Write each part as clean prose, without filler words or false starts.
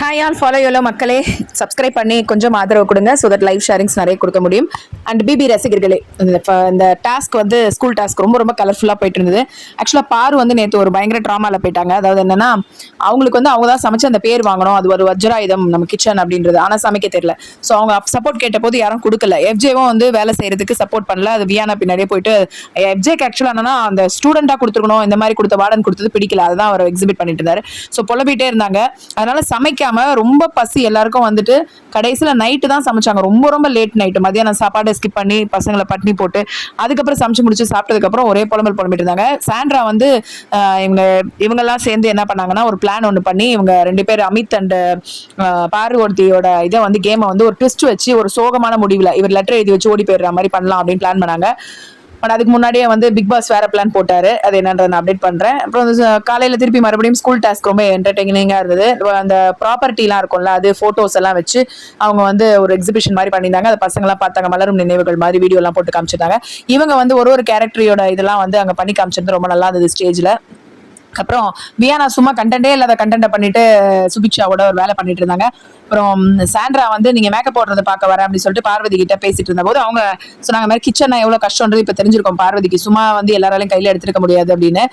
Hi all follow YOLO மக்களே, subscribe பண்ணி கொஞ்சம் ஆதரவு கொடுங்க. ஸோ தட் லைவ் ஷேரிங்ஸ் நிறைய கொடுக்க முடியும். அண்ட் பிபி ரசிகர்களே, இந்த டாஸ்க் வந்து ஸ்கூல் டாஸ்க் ரொம்ப ரொம்ப கலர்ஃபுல்லாக போயிட்டு இருந்தது. ஆக்சுவலாக பாரு வந்து நேற்று ஒரு பயங்கர ட்ராமாவில் போயிட்டாங்க. அதாவது என்னன்னா, அவங்களுக்கு வந்து அவங்க தான் சமைச்சு அந்த பேர் வாங்கணும், அது ஒரு வஜ்ராயுதம் நம்ம கிச்சன் அப்படின்றது, ஆனால் சமைக்க தெரியல. ஸோ அவங்க சப்போர்ட் கேட்ட போது யாரும் கொடுக்கல. எஃப்ஜேவும் வந்து வேலை செய்யறதுக்கு சப்போர்ட் பண்ணல. அது வியானா பின்னாடியே போயிட்டு எஃப்ஜேக்கு ஆக்சுவலாக என்னன்னா அந்த ஸ்டூடெண்டாக கொடுத்துருக்கணும், இந்த மாதிரி கொடுத்த வார்டன் கொடுத்தது பிடிக்கல, அதுதான் அவர் எக்ஸிபிட் பண்ணிட்டு இருந்தாரு. ஸோ புலம்பிட்டே இருந்தாங்க. அதனால சமைக்காம ரொம்ப பசி எல்லாருக்கும் வந்துட்டு கடைசியில நைட்டு தான் சமைச்சாங்க. ரொம்ப ரொம்ப லேட் நைட்டு, மதியானம் சாப்பாடு ஸ்கிப் பண்ணி பசங்களை பட்னி போட்டு அதுக்கப்புறம் சமைச்சு முடிச்சு சாப்பிட்டதுக்கு அப்புறம் ஒரே புலம்பிட்டு இருந்தாங்க. சாண்ட்ரா வந்து இவங்கெல்லாம் சேர்ந்து என்ன பண்ணாங்கன்னா ஒரு பிளான் ஒன்று பண்ணி, இவங்க 2 பேர் அமித் அண்ட் பார்வதியோட இதை வந்து கேமை வந்து ஒரு ட்விஸ்ட் வச்சு ஒரு சோகமான முடிவில் இவர் லெட்டர் எழுதி வச்சு ஓடி போயிடுற மாதிரி பண்ணலாம் அப்படின்னு பிளான் பண்ணாங்க. பட் அதுக்கு முன்னாடியே வந்து பிக் பாஸ் வேற பிளான் போட்டாரு. அது என்னன்றதை நான் அப்டேட் பண்றேன். அப்புறம் காலையில திருப்பி மறுபடியும் ஸ்கூல் டாஸ்க் ரொம்ப என்டர்டெய்னிங்கா இருந்தது. அந்த ப்ராப்பர்ட்டிலாம் இருக்கும்ல, அது போட்டோஸ் எல்லாம் வச்சு அவங்க வந்து ஒரு எக்ஸிபிஷன் மாதிரி பண்ணியிருந்தாங்க. அது பசங்க எல்லாம் பார்த்தாங்க, மலரும் நினைவுகள் மாதிரி வீடியோ எல்லாம் போட்டு காமிச்சிருந்தாங்க. இவங்க வந்து ஒரு கேரக்டரியோட இதெல்லாம் வந்து அங்க பண்ணி காமிச்சிருந்து ரொம்ப நல்லா இருந்தது ஸ்டேஜ்ல. அப்புறம் வியானா சும்மா கண்டென்ட்டே இல்லாத கண்டென்ட்டை பண்ணிட்டு சுபிக்ஷாவோட ஒரு வேலை பண்ணிட்டு இருந்தாங்க. அப்புறம் சாண்ட்ரா வந்து நீங்க மேக்கப் போடுறத பார்க்க வரேன் அப்படின்னு சொல்லிட்டு பார்வதி கிட்ட பேசிட்டு இருந்த போது அவங்க சொன்னாங்க, மாதிரி கிச்சன் எவ்வளவு கஷ்டம்ன்றது இப்ப தெரிஞ்சிருக்கும் பார்வதிக்கு, சும்மா வந்து எல்லாராலையும் கையில எடுத்துருக்க முடியாது அப்படின்னு.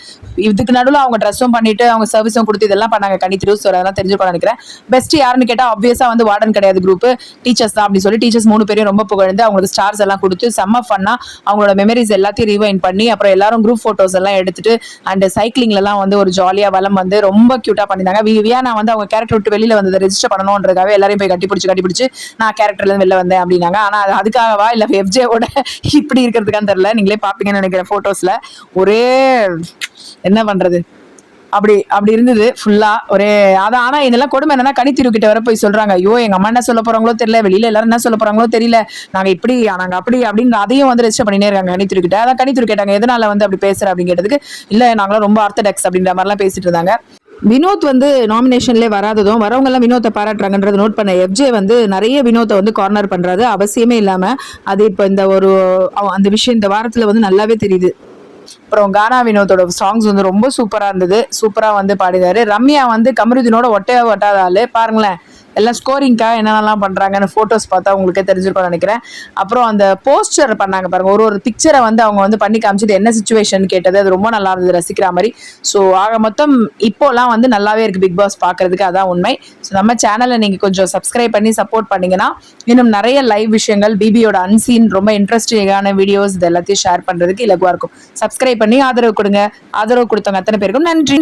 இதுக்கு நடுவில் அவங்க ட்ரெஸ்ஸும் பண்ணிட்டு அவங்க சர்வீஸும் கொடுத்து இதெல்லாம் பண்ணாங்க. கனி திருசூர் அதெல்லாம் தெரிஞ்சுக்கணும் நினைக்கிறேன். பெஸ்ட் யாருன்னு கேட்டா ஆப்வியஸா வந்து வார்டன் கிடையாது, குரூப் டீச்சர்ஸ் தான் அப்படின்னு சொல்லி டீச்சர்ஸ் 3 பேரையும் ரொம்ப புகழ்ந்து அவங்களுக்கு ஸ்டார்ஸ் எல்லாம் கொடுத்து செம்ம ஃபன்னா அவங்களோட மெமரிஸ் எல்லாத்தையும் ரீவைண்ட் பண்ணி அப்புறம் எல்லாரும் குரூப் போட்டோஸ் எல்லாம் எடுத்துட்டு அண்ட் சைக்கிளிங்ல எல்லாம் வந்து ஒரு ஜாலியா வலம் வந்து ரொம்ப கியூட்டா பண்ணிருந்தாங்க. வியானா வந்து அவங்க கேரக்டர் விட்டு வெளியில வந்து ரெஜிஸ்டர் பண்ணணும்ன்றதுக்காக எல்லாரையும் போய் கட்டிப்பிடிச்சு நான் கேரக்டர்ல இருந்து வெளில வந்தேன் அப்படின்னாங்க. ஆனா அதுக்காகவா இல்ல எஃப்ஜேவோட இப்படி இருக்கிறதுக்கான்னு தெரியல. நீங்களே பாப்பீங்கன்னு நினைக்கிறேன் போட்டோஸ்ல. ஒரே என்ன பண்றது, அப்படி இருந்தது ஃபுல்லா ஒரே அதான். ஆனா இதெல்லாம் கொடுமை என்னன்னா, கனித்திரு கிட்ட வர போய் சொல்றாங்க, ஐயோ எங்க அம்மா என்ன சொல்ல போறாங்களோ தெரியல, வெளியில எல்லாரும் என்ன சொல்ல போறாங்களோ தெரியல, நாங்க இப்படி நாங்க அப்படி அப்படின்னு அதையும் வந்து ரெஜிஸ்டர் பண்ணினே இருக்காங்க கனித்திரு கிட்ட. அதான் கனித்திரு கேட்டாங்க எதனால வந்து அப்படி பேசுற அப்படின்னு கேட்டதுக்கு, இல்ல நாங்களும் ரொம்ப ஆர்த்தடாக்ஸ் அப்படின்ற மாதிரிலாம் பேசிட்டு இருந்தாங்க. வினோத் வந்து நாமினேஷன்ல வராததும் வரவங்க எல்லாம் வினோத்தை பாராட்டுறாங்கன்றத நோட் பண்ண எஃப்ஜே வந்து நிறைய வினோத்தை வந்து கார்னர் பண்றாரு அவசியமே இல்லாம. அது இப்ப இந்த அந்த விஷயம் இந்த வாரத்துல வந்து நல்லாவே தெரியுது. அப்புறம் கானா வினோத்தோட சாங்ஸ் வந்து ரொம்ப சூப்பரா இருந்தது, சூப்பரா வந்து பாடினாரு. ரம்யா வந்து கமருதீனோட ஒட்டாத ஆளு பாருங்களேன். எல்லாம் ஸ்கோரிங்காக என்னென்னலாம் பண்ணுறாங்கன்னு ஃபோட்டோஸ் பார்த்தா உங்களுக்கே தெரிஞ்சிருக்கும்னு நினைக்கிறேன். அப்புறம் அந்த போஸ்டர் பண்ணாங்க பாருங்க, ஒரு பிக்சரை வந்து அவங்க வந்து பண்ணி காமிச்சிட்டு என்ன சுச்சுவேஷன் கேட்டது, அது ரொம்ப நல்லா இருந்தது ரசிக்கிற மாதிரி. ஸோ ஆக மொத்தம் இப்போலாம் வந்து நல்லாவே இருக்குது பிக் பாஸ் பார்க்கறதுக்கு, அதான் உண்மை. ஸோ நம்ம சேனலை நீங்கள் கொஞ்சம் சப்ஸ்கிரைப் பண்ணி சப்போர்ட் பண்ணிங்கன்னா இன்னும் நிறைய லைவ் விஷயங்கள், பிபியோட அன்சீன் ரொம்ப இன்ட்ரெஸ்டிங்கான வீடியோஸ் இது எல்லாத்தையும் ஷேர் பண்ணுறதுக்கு இலகுவாக இருக்கும். சப்ஸ்கிரைப் பண்ணி ஆதரவு கொடுங்க. ஆதரவு கொடுத்தவங்க அத்தனை பேருக்கும் நன்றி.